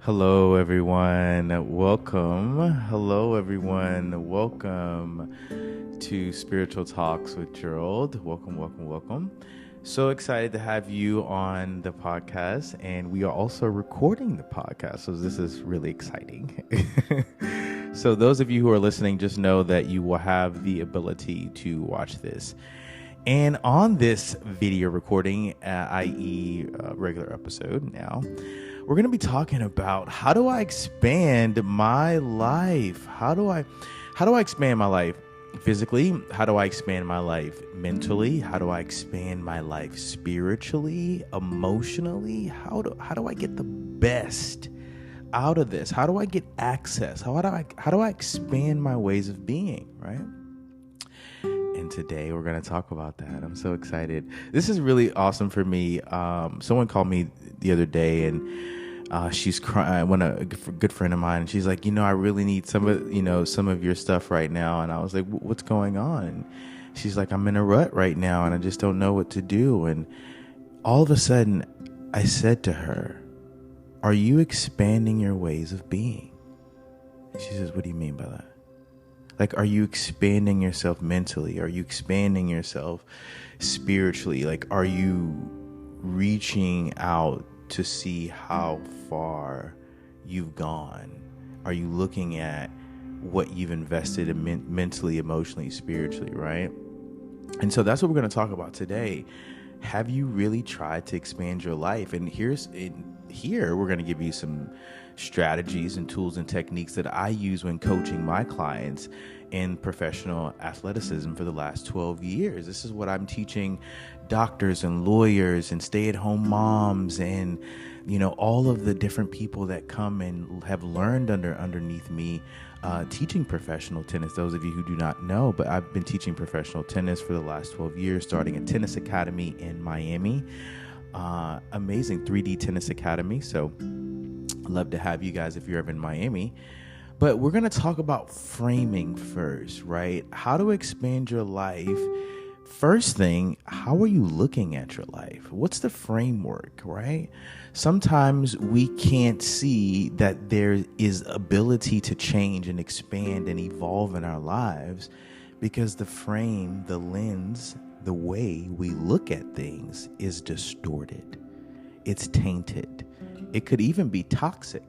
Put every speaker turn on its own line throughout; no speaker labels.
Hello, everyone. Welcome. Hello, everyone. Welcome to Spiritual Talks with Gerald. Welcome. So excited to have you on the podcast, and we are also recording the podcast. So this is really exciting. So those of you who are listening, just know that you will have the ability to watch this. And on this video recording, i.e. regular episode now, we're going to be talking about how do I expand my life? How do I expand my life physically? How do I expand my life mentally? How do I expand my life spiritually, emotionally? How do I get the best out of this? How do I get access? How do I expand my ways of being, right? And today we're going to talk about that. I'm so excited. This is really awesome for me. Someone called me the other day, and she's crying. A good friend of mine, and she's like, I really need some of your stuff right now. And I was like, what's going on? And she's like, I'm in a rut right now, and I just don't know what to do. And all of a sudden, I said to her, are you expanding your ways of being? And she says, what do you mean by that? Like, are you expanding yourself mentally? Are you expanding yourself spiritually? Like, are you reaching out to see how far you've gone? Are you looking at what you've invested in mentally, emotionally, spiritually, right? And so that's what we're going to talk about today. Have you really tried to expand your life? And here we're going to give you some strategies and tools and techniques that I use when coaching my clients in professional athleticism for the last 12 years. This is what I'm teaching doctors and lawyers and stay-at-home moms and all of the different people that come and have learned underneath me teaching professional tennis. Those of you who do not know, but I've been teaching professional tennis for the last 12 years, starting a tennis academy in Miami. Amazing 3D tennis academy. So I'd love to have you guys if you're ever in Miami. But we're going to talk about framing first, right? How to expand your life. First thing, how are you looking at your life? What's the framework, right? Sometimes we can't see that there is ability to change and expand and evolve in our lives because the frame, the lens, the way we look at things is distorted. It's tainted. It could even be toxic.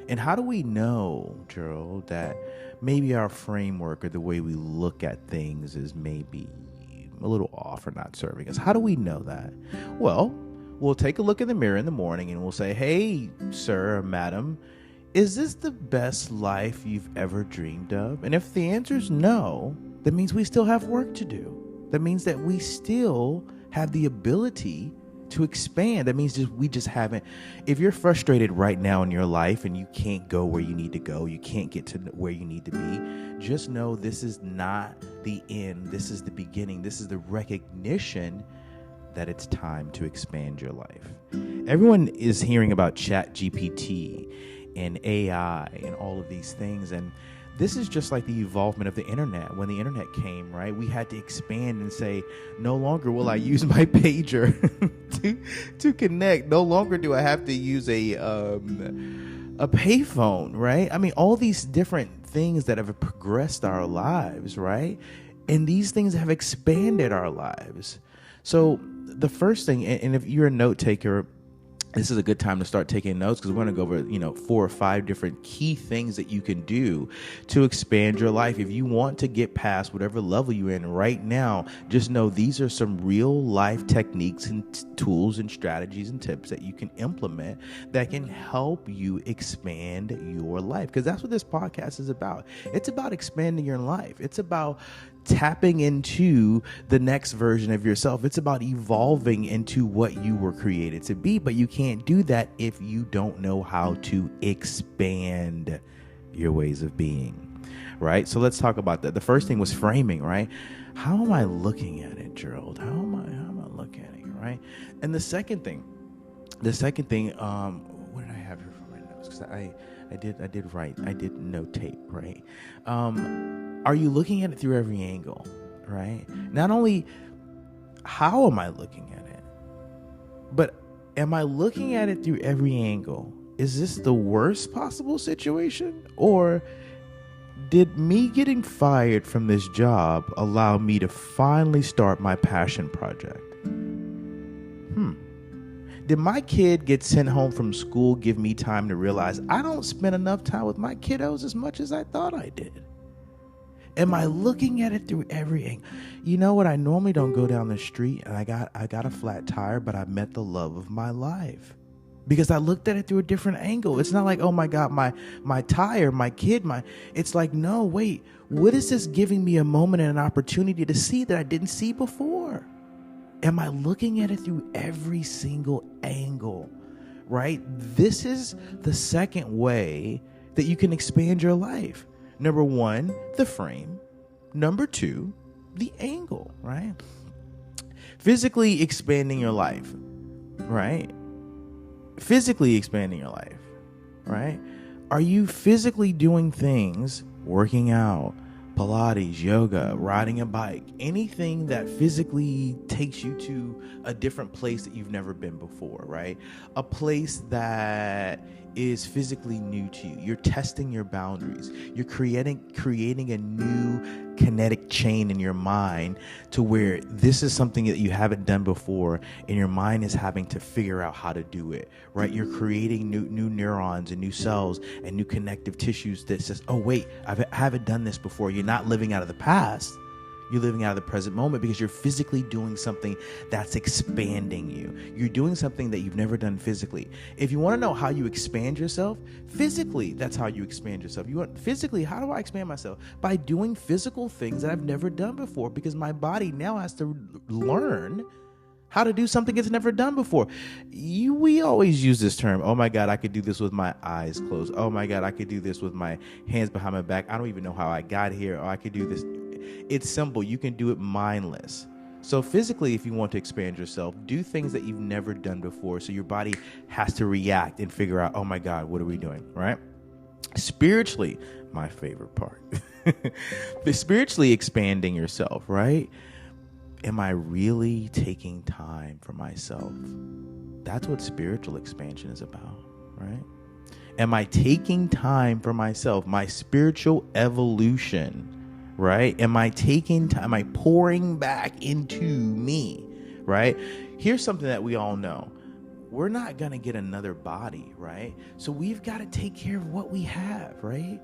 And how do we know, Gerald, that maybe our framework or the way we look at things is maybe a little off or not serving us? How do we know that? Well, we'll take a look in the mirror in the morning and we'll say, hey, sir or madam, is this the best life you've ever dreamed of? And if the answer is no, that means we still have work to do. That means that we still have the ability to expand. That means we just haven't. If you're frustrated right now in your life and you can't go where you need to go, you can't get to where you need to be, just know this is not the end. This is the beginning. This is the recognition that it's time to expand your life. Everyone is hearing about ChatGPT and AI and all of these things, and this is just like the evolvement of the internet. When the internet came, right, we had to expand and say, no longer will I use my pager to connect. No longer do I have to use a payphone, right? I mean, all these different things that have progressed our lives, right? And these things have expanded our lives. So the first thing, and if you're a note taker, this is a good time to start taking notes because we're going to go over, 4 or 5 different key things that you can do to expand your life. If you want to get past whatever level you're in right now, just know these are some real life techniques and tools and strategies and tips that you can implement that can help you expand your life. Because that's what this podcast is about. It's about expanding your life. It's about tapping into the next version of yourself. It's about evolving into what you were created to be, but you can't do that if you don't know how to expand your ways of being, right? So let's talk about that. The first thing was framing, right? How am I looking at it, Gerald? How am I looking at it, right? And the second thing, what did I have here for my notes? Because I did notate, right? Are you looking at it through every angle, right? Not only how am I looking at it, but am I looking at it through every angle is this the worst possible situation? Or did me getting fired from this job allow me to finally start my passion project? Did my kid get sent home from school give me time to realize I don't spend enough time with my kiddos as much as I thought I did? Am I looking at it through every angle? You know what? I normally don't go down the street and I got a flat tire, but I met the love of my life because I looked at it through a different angle. It's not like, oh my God, my tire, my kid, it's like, no, wait, what is this giving me a moment and an opportunity to see that I didn't see before? Am I looking at it through every single angle, right? This is the second way that you can expand your life. Number one, the frame. Number two, the angle, right? Physically expanding your life, right? Physically expanding your life, right? Are you physically doing things, working out, Pilates, yoga, riding a bike, anything that physically takes you to a different place that you've never been before, right? A place that is physically new to you. You're testing your boundaries. You're creating a new kinetic chain in your mind to where this is something that you haven't done before and your mind is having to figure out how to do it, right? You're creating new neurons and new cells and new connective tissues that says, oh wait, I haven't done this before. You're not living out of the past. You're living out of the present moment because you're physically doing something that's expanding you. You're doing something that you've never done physically. If you want to know how you expand yourself, physically, that's how you expand yourself. Physically, how do I expand myself? By doing physical things that I've never done before because my body now has to learn how to do something it's never done before. We always use this term, oh my God, I could do this with my eyes closed. Oh my God, I could do this with my hands behind my back. I don't even know how I got here. Or I could do this. It's simple. You can do it mindless. So physically, if you want to expand yourself, do things that you've never done before. So your body has to react and figure out, oh my God, what are we doing? Right? Spiritually, my favorite part. Spiritually expanding yourself, right? Am I really taking time for myself? That's what spiritual expansion is about, right? Am I taking time for myself, my spiritual evolution, right? Am I taking time? Am I pouring back into me, right? Here's something that we all know. We're not going to get another body, right? So we've got to take care of what we have, right?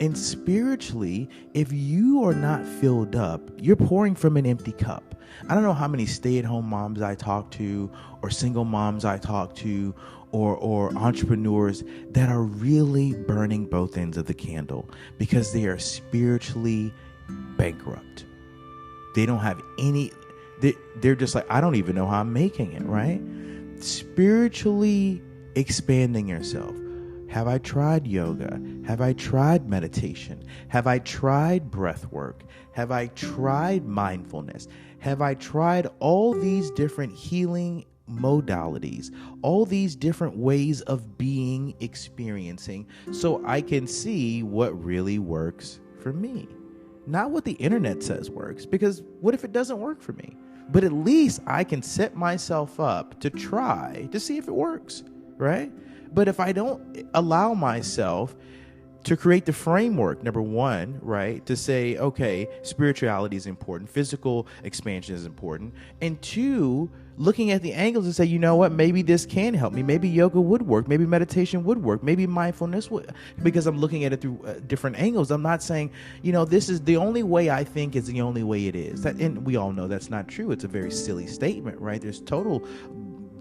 And spiritually, if you are not filled up, you're pouring from an empty cup. I don't know how many stay-at-home moms I talk to or single moms I talk to or entrepreneurs that are really burning both ends of the candle because they are spiritually bankrupt. They don't have they're just like, I don't even know how I'm making it, right? Spiritually expanding yourself. Have I tried yoga? Have I tried meditation? Have I tried breath work? Have I tried mindfulness? Have I tried all these different healing modalities, all these different ways of being, experiencing, so I can see what really works for me? Not what the internet says works, because what if it doesn't work for me? But at least I can set myself up to try to see if it works, right? But if I don't allow myself to create the framework, number one, right, to say, okay, spirituality is important, physical expansion is important, and two, looking at the angles and say, you know what, maybe this can help me. Maybe yoga would work. Maybe meditation would work. Maybe mindfulness would, because I'm looking at it through different angles. I'm not saying, this is the only way I think is the only way it is. And we all know that's not true. It's a very silly statement, right? There's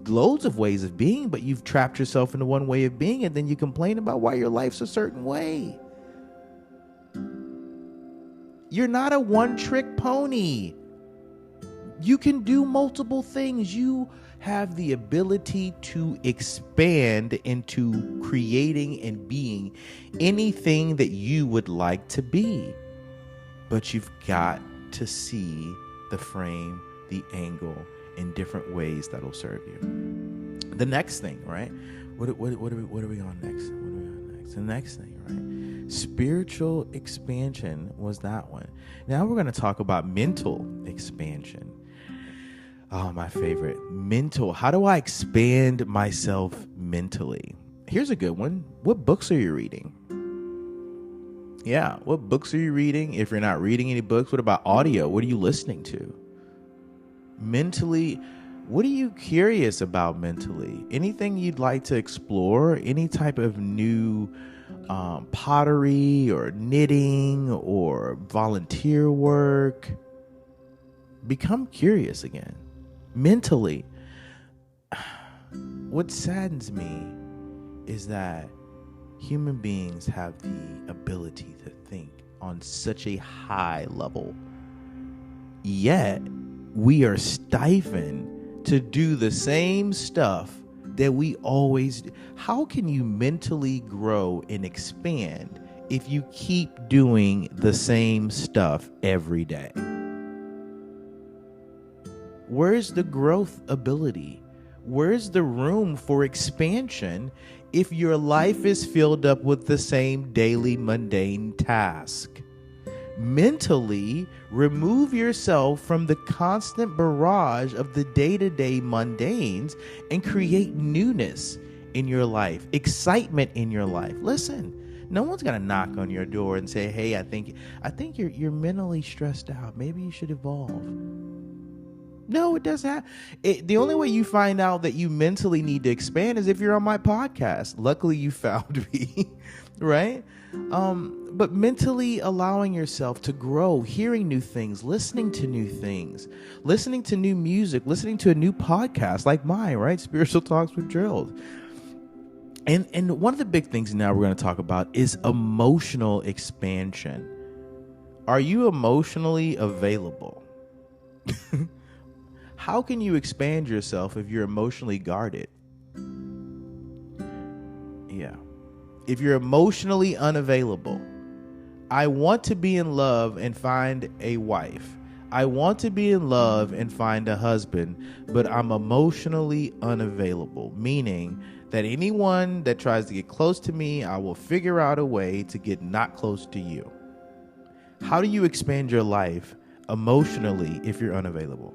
loads of ways of being, but you've trapped yourself into one way of being, and then you complain about why your life's a certain way. You're not a one-trick pony. You can do multiple things. You have the ability to expand into creating and being anything that you would like to be. But you've got to see the frame, the angle, in different ways that'll serve you. The next thing, right? What are we on next? The next thing, right? Spiritual expansion was that one. Now we're going to talk about mental expansion. Oh, my favorite. Mental. How do I expand myself mentally? Here's a good one. What books are you reading? Yeah, what books are you reading? If you're not reading any books, what about audio? What are you listening to? Mentally, what are you curious about mentally? Anything you'd like to explore? Any type of new pottery or knitting or volunteer work? Become curious again. Mentally, what saddens me is that human beings have the ability to think on such a high level, yet we are stifled to do the same stuff that we always do. How can you mentally grow and expand if you keep doing the same stuff every day? Where's the growth ability? Where's the room for expansion if your life is filled up with the same daily mundane task? Mentally, remove yourself from the constant barrage of the day-to-day mundanes and create newness in your life, excitement in your life. Listen, no one's gonna knock on your door and say, "Hey, I think you're mentally stressed out. Maybe you should evolve." No, it doesn't have. The only way you find out that you mentally need to expand is if you're on my podcast. Luckily, you found me, right? But mentally allowing yourself to grow, hearing new things, listening to new things, listening to new music, listening to a new podcast like mine, right? Spiritual Talks with Gerald. And one of the big things now we're going to talk about is emotional expansion. Are you emotionally available? How can you expand yourself if you're emotionally guarded? Yeah. If you're emotionally unavailable. I want to be in love and find a wife. I want to be in love and find a husband, but I'm emotionally unavailable, meaning that anyone that tries to get close to me, I will figure out a way to get not close to you. How do you expand your life emotionally if you're unavailable?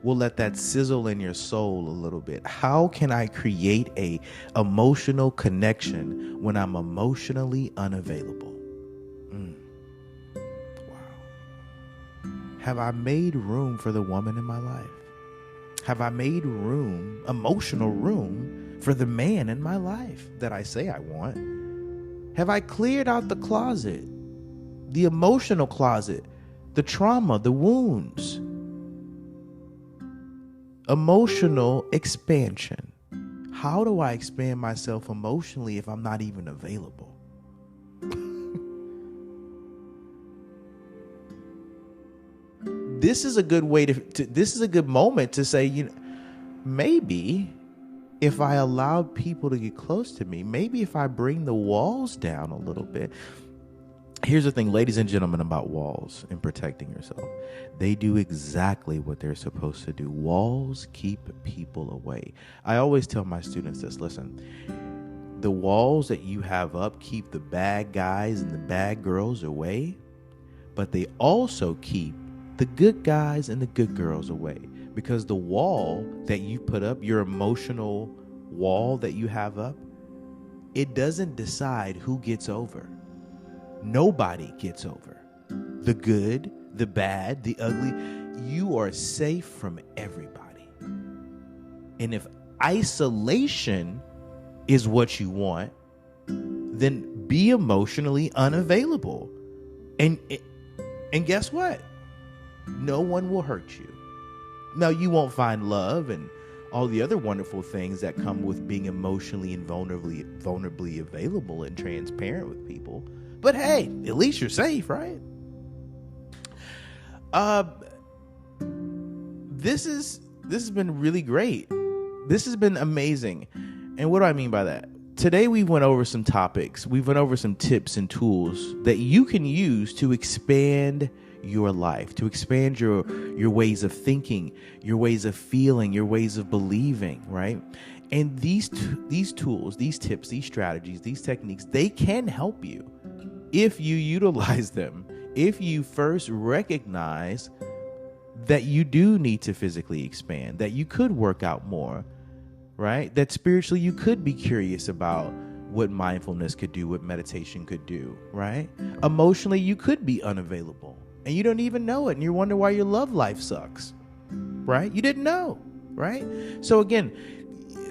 We'll let that sizzle in your soul a little bit. How can I create a emotional connection when I'm emotionally unavailable? Wow. Have I made room for the woman in my life? Have I made room, emotional room, for the man in my life that I say I want? Have I cleared out the closet, the emotional closet, the trauma, the wounds? Emotional expansion. How do I expand myself emotionally if I'm not even available? This is a good way this is a good moment to say, maybe if I allowed people to get close to me, maybe if I bring the walls down a little bit. Here's the thing, ladies and gentlemen, about walls and protecting yourself. They do exactly what they're supposed to do. Walls keep people away. I always tell my students this, listen, the walls that you have up keep the bad guys and the bad girls away, but they also keep the good guys and the good girls away, because the wall that you put up, your emotional wall that you have up, it doesn't decide who gets over. Nobody gets over. The good, the bad, the ugly. You are safe from everybody. And if isolation is what you want, then be emotionally unavailable. And guess what? No one will hurt you. Now, you won't find love and all the other wonderful things that come with being emotionally and vulnerably available and transparent with people. But hey, at least you're safe, right? This has been really great. This has been amazing. And what do I mean by that? Today we went over some topics. We went over some tips and tools that you can use to expand your life, to expand your ways of thinking, your ways of feeling, your ways of believing, right? And these tools, these tips, these strategies, these techniques, they can help you if you utilize them, if you first recognize that you do need to physically expand, that you could work out more, right? That spiritually you could be curious about what mindfulness could do, what meditation could do, right? Emotionally, you could be unavailable and you don't even know it. And you wonder why your love life sucks, right? You didn't know, right? So again,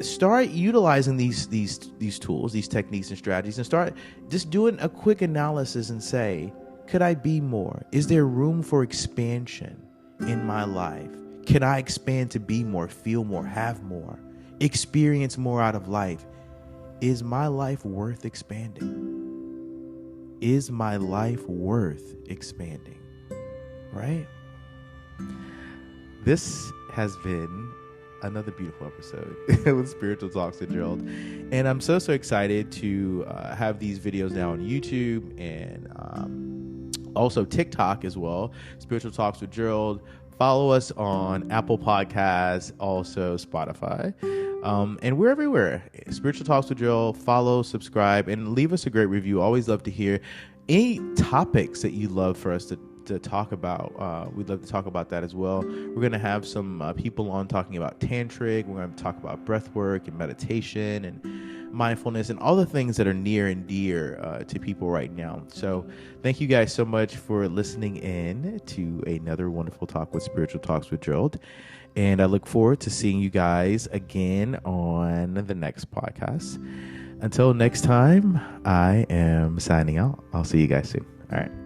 start utilizing these tools, these techniques and strategies, and start just doing a quick analysis and say, could I be more? Is there room for expansion in my life? Can I expand to be more, feel more, have more, experience more out of life? Is my life worth expanding? Is my life worth expanding? Right? This has been another beautiful episode with Spiritual Talks with Gerald. And I'm so excited to have these videos now on YouTube and also TikTok as well. Spiritual Talks with Gerald. Follow us on Apple Podcasts, also Spotify. And we're everywhere. Spiritual Talks with Gerald. Follow, subscribe, and leave us a great review. Always love to hear any topics that you'd love for us to talk about. We'd love to talk about that as well. We're going to have some people on talking about tantric. We're going to talk about breath work and meditation and mindfulness and all the things that are near and dear to people right now. So thank you guys so much for listening in to another wonderful talk with Spiritual Talks with Gerald. And I look forward to seeing you guys again on the next podcast. Until next time, I am signing out. I'll see you guys soon. All right.